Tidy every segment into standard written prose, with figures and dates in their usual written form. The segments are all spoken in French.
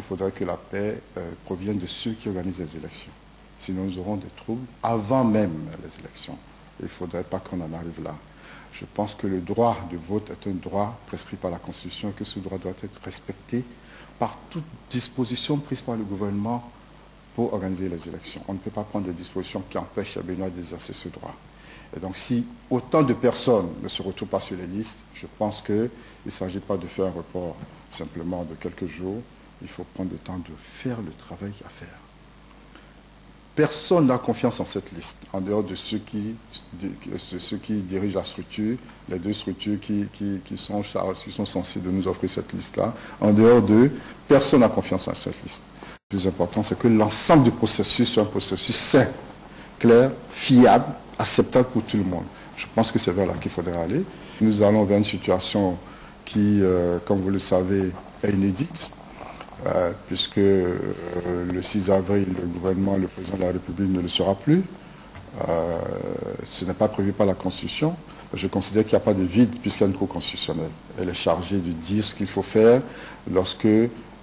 faudrait que la paix provienne de ceux qui organisent les élections. Sinon, nous aurons des troubles avant même les élections. Il ne faudrait pas qu'on en arrive là. Je pense que le droit de vote est un droit prescrit par la Constitution et que ce droit doit être respecté par toute disposition prise par le gouvernement pour organiser les élections. On ne peut pas prendre des dispositions qui empêchent les Béninois d'exercer ce droit. Et donc, si autant de personnes ne se retrouvent pas sur les listes, je pense qu'il ne s'agit pas de faire un report simplement de quelques jours. Il faut prendre le temps de faire le travail à faire. Personne n'a confiance en cette liste, en dehors de ceux qui dirigent la structure, les deux structures qui sont censées de nous offrir cette liste-là. En dehors d'eux, personne n'a confiance en cette liste. Le plus important, c'est que l'ensemble du processus soit un processus sain, clair, fiable, acceptable pour tout le monde. Je pense que c'est vers là qu'il faudrait aller. Nous allons vers une situation qui, comme vous le savez, est inédite. Puisque le 6 avril, le gouvernement, le président de la République ne le sera plus. Ce n'est pas prévu par la Constitution. Je considère qu'il n'y a pas de vide puisqu'il y a une Cour constitutionnelle. Elle est chargée de dire ce qu'il faut faire lorsque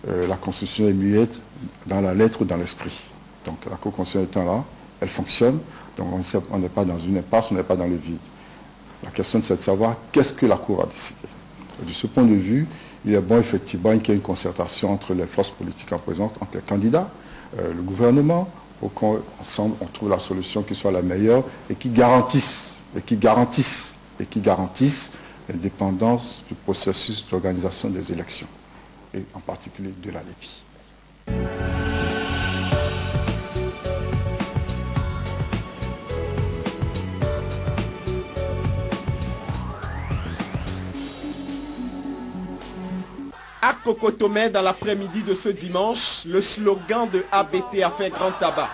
la Constitution est muette dans la lettre ou dans l'esprit. Donc la Cour constitutionnelle étant là, elle fonctionne. Donc on n'est pas dans une impasse, on n'est pas dans le vide. La question c'est de savoir qu'est-ce que la Cour a décidé. Et de ce point de vue, il est bon effectivement qu'il y ait une concertation entre les forces politiques en présence, entre les candidats, le gouvernement, pour qu'ensemble on trouve la solution qui soit la meilleure et qui garantisse l'indépendance du processus d'organisation des élections, et en particulier de la LEPI. À Cocotomé, dans l'après-midi de ce dimanche, le slogan de ABT a fait grand tabac.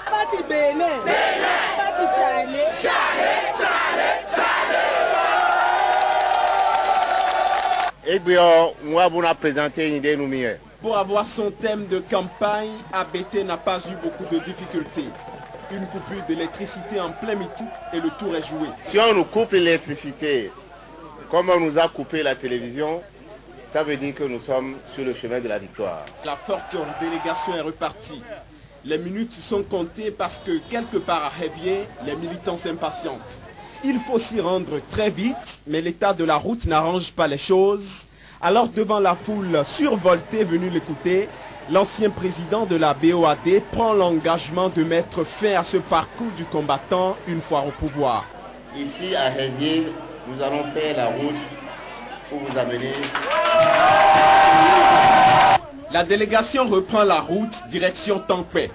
Pour avoir son thème de campagne, ABT n'a pas eu beaucoup de difficultés. Une coupure d'électricité en plein meeting et le tour est joué. Si on nous coupe l'électricité, comme on nous a coupé la télévision, ça veut dire que nous sommes sur le chemin de la victoire. La forte délégation est repartie. Les minutes sont comptées parce que quelque part à Révier, les militants s'impatientent. Il faut s'y rendre très vite, mais l'état de la route n'arrange pas les choses. Alors devant la foule survoltée venue l'écouter, l'ancien président de la BOAD prend l'engagement de mettre fin à ce parcours du combattant une fois au pouvoir. Ici à Révier, nous allons faire la route pour vous amener. La délégation reprend la route direction Tampé.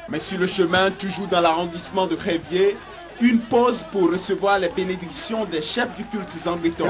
Mais sur le chemin, toujours dans l'arrondissement de Révier, une pause pour recevoir les bénédictions des chefs du culte zambéton.